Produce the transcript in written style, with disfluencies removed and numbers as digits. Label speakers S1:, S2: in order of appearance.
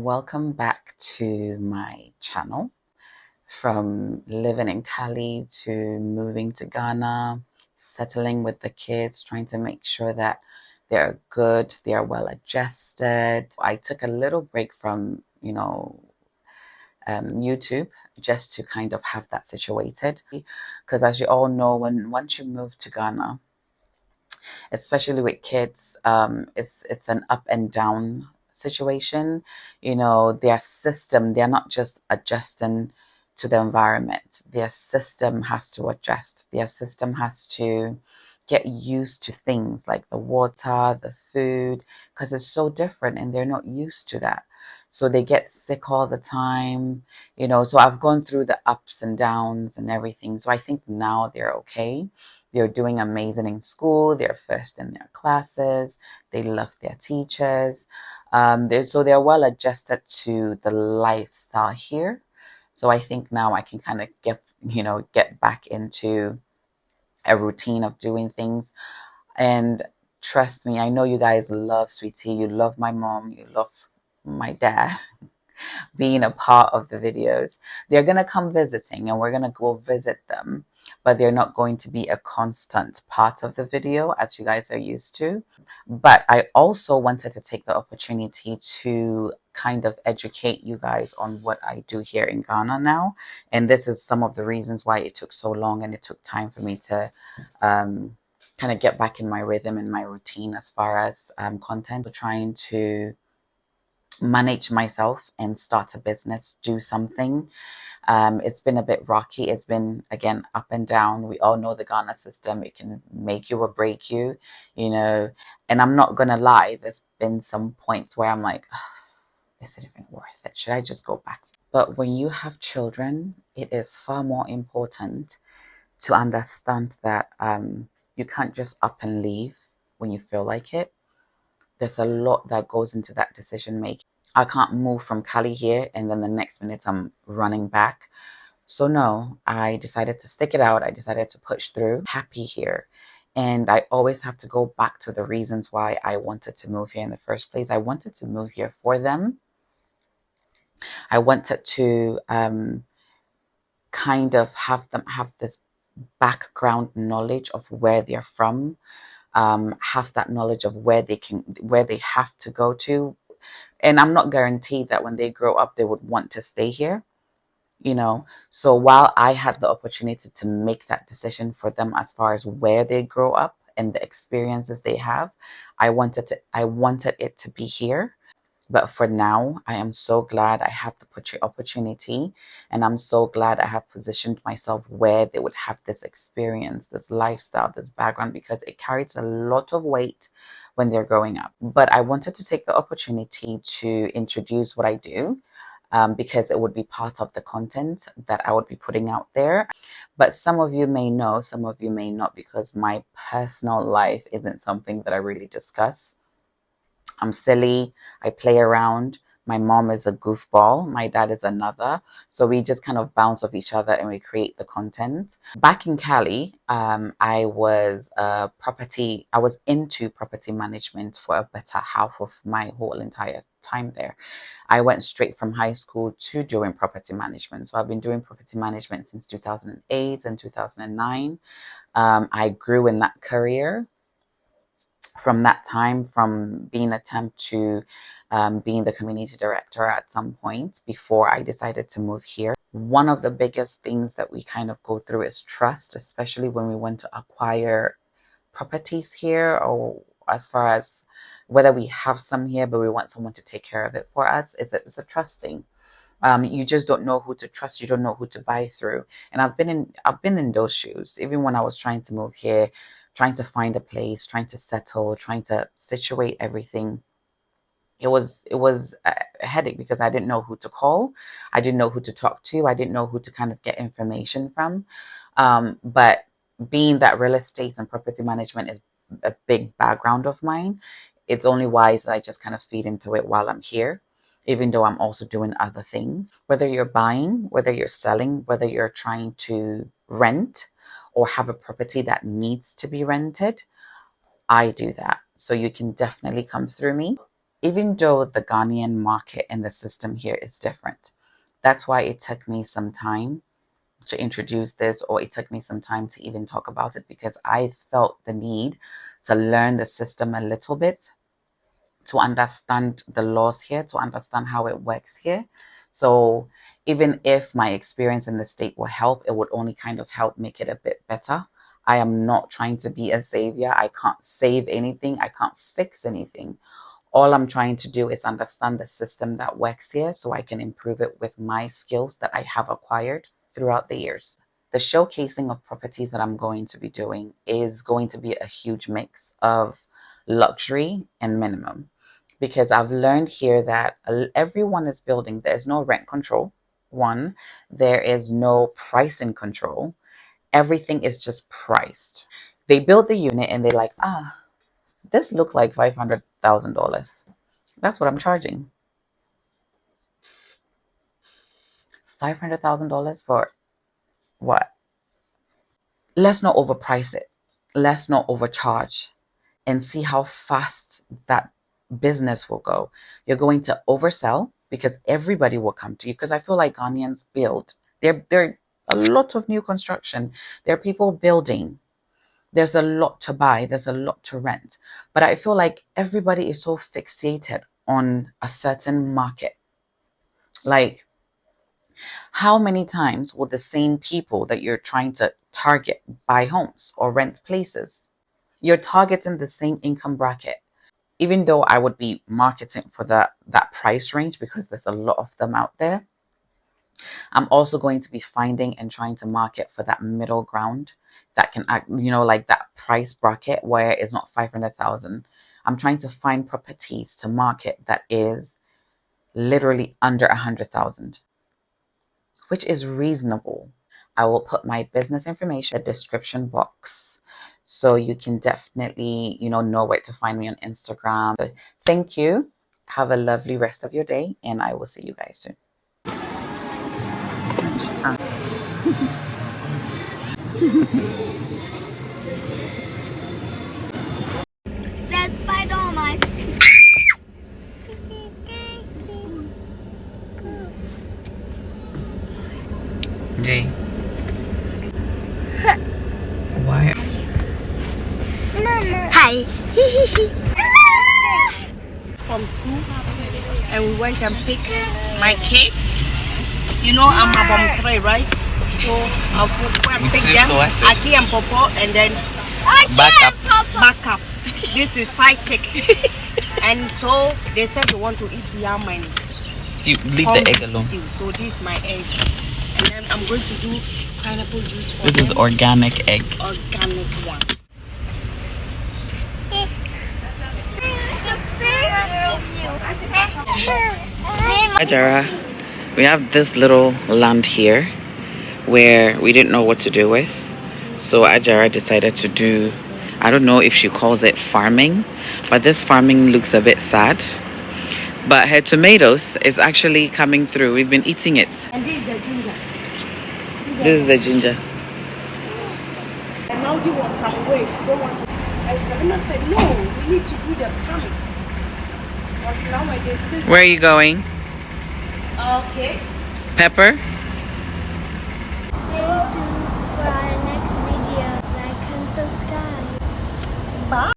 S1: Welcome back to my channel. From living in Cali to moving to Ghana, settling with the kids, trying to make sure that they're good, they're well adjusted. I took a little break from, YouTube just to kind of have that situated. Because as you all know, once you move to Ghana, especially with kids, it's an up and down situation. Their system, they're not just adjusting to the environment. Their system has to adjust. Their system has to get used to things like the water, the food, because it's so different and they're not used to that. So they get sick all the time, So I've gone through the ups and downs and everything. So I think now they're okay. They're doing amazing in school. They're first in their classes. They love their teachers. So they're well adjusted to the lifestyle here. So I think now I can kind of get back into a routine of doing things. And trust me, I know you guys love Sweetie. You love my mom. You love my dad being a part of the videos. They're going to come visiting and we're going to go visit them, but they're not going to be a constant part of the video as you guys are used to. But I also wanted to take the opportunity to kind of educate you guys on what I do here in Ghana now. And this is some of the reasons why it took so long and it took time for me to kind of get back in my rhythm and my routine as far as content. So trying to manage myself and start a business, do something. It's been a bit rocky. It's been, again, up and down. We all know the Ghana system. It can make you or break you, and I'm not going to lie. There's been some points where I'm like, is it even worth it? Should I just go back? But when you have children, it is far more important to understand that you can't just up and leave when you feel like it. There's a lot that goes into that decision making. I can't move from Cali here and then the next minute I'm running back. So no, I decided to stick it out. I decided to push through. Happy here. And I always have to go back to the reasons why I wanted to move here in the first place. I wanted to move here for them. I wanted to kind of have them have this background knowledge of where they're from, have that knowledge of where they have to go to. And I'm not guaranteed that when they grow up, they would want to stay here, So while I had the opportunity to make that decision for them as far as where they grow up and the experiences they have, I wanted it to be here. But for now, I am so glad I have the opportunity, and I'm so glad I have positioned myself where they would have this experience, this lifestyle, this background, because it carries a lot of weight when they're growing up. But I wanted to take the opportunity to introduce what I do, because it would be part of the content that I would be putting out there. But some of you may know, some of you may not, because my personal life isn't something that I really discuss. I'm silly. I play around. My mom is a goofball. My dad is another. So we just kind of bounce off each other and we create the content. Back in Cali, I was into property management for a better half of my whole entire time there. I went straight from high school to doing property management. So I've been doing property management since 2008 and 2009. I grew in that career. From that time, from being a temp to being the community director at some point before I decided to move here. One of the biggest things that we kind of go through is trust, especially when we want to acquire properties here, or as far as whether we have some here but we want someone to take care of it for us. It's a trust thing. You just don't know who to trust. You don't know who to buy through. And I've been in those shoes. Even when I was trying to move here, trying to find a place, trying to settle, trying to situate everything. It was a headache because I didn't know who to call. I didn't know who to talk to. I didn't know who to kind of get information from. But being that real estate and property management is a big background of mine, it's only wise that I just kind of feed into it while I'm here, even though I'm also doing other things. Whether you're buying, whether you're selling, whether you're trying to rent or have a property that needs to be rented, I do that. So you can definitely come through me. even though the Ghanaian market and the system here is different. That's why it took me some time to introduce this, or it took me some time to even talk about it, because I felt the need to learn the system a little bit, to understand the laws here, to understand how it works here. So even if my experience in the state will help, it would only kind of help make it a bit better. I am not trying to be a savior. I can't save anything. I can't fix anything. All I'm trying to do is understand the system that works here so I can improve it with my skills that I have acquired throughout the years. The showcasing of properties that I'm going to be doing is going to be a huge mix of luxury and minimum, because I've learned here that everyone is building. There's no rent control. One, there is no pricing control. Everything is just priced. They build the unit and they're like, this looked like $500,000. That's what I'm charging. $500,000 for what? Let's not overprice it. Let's not overcharge, and see how fast that business will go. You're going to oversell because everybody will come to you. Because I feel like Ghanaians build. There are a lot of new construction. There are people building. There's a lot to buy. There's a lot to rent. But I feel like everybody is so fixated on a certain market. Like, how many times will the same people that you're trying to target buy homes or rent places? You're targeting the same income bracket. Even though I would be marketing for that price range because there's a lot of them out there, I'm also going to be finding and trying to market for that middle ground that can act, like that price bracket where it's not 500,000. I'm trying to find properties to market that is literally under 100,000, which is reasonable. I will put my business information in the description box, so you can definitely, know where to find me on Instagram. So thank you. Have a lovely rest of your day, and I will see you guys soon.
S2: There's spider on my
S1: Jay. Why?
S2: Mama. Hi.
S3: From school, and we went and picked my kids. I'm a bomb tray, right? So I'll go and pick them. Aki and Popo, and then back up. This is side chick. And so they said they want to eat yam and
S1: leave the egg alone.
S3: Stew. So this is my egg, and then I'm going to do pineapple juice for
S1: This
S3: them.
S1: is organic egg.
S3: Organic one.
S1: Ajara, we have this little land here where we didn't know what to do with. So Ajara decided to do, I don't know if she calls it farming, but this farming looks a bit sad. But her tomatoes is actually coming through. We've been eating it.
S3: And this is the ginger.
S1: This is the ginger.
S3: And now give us some way. She don't want to. And Selena said, no, we need to do the farming. Because nowadays still.
S1: Where are you going?
S3: Okay.
S1: Pepper?
S2: Stay tuned for our next video. Like and subscribe.
S3: Bye.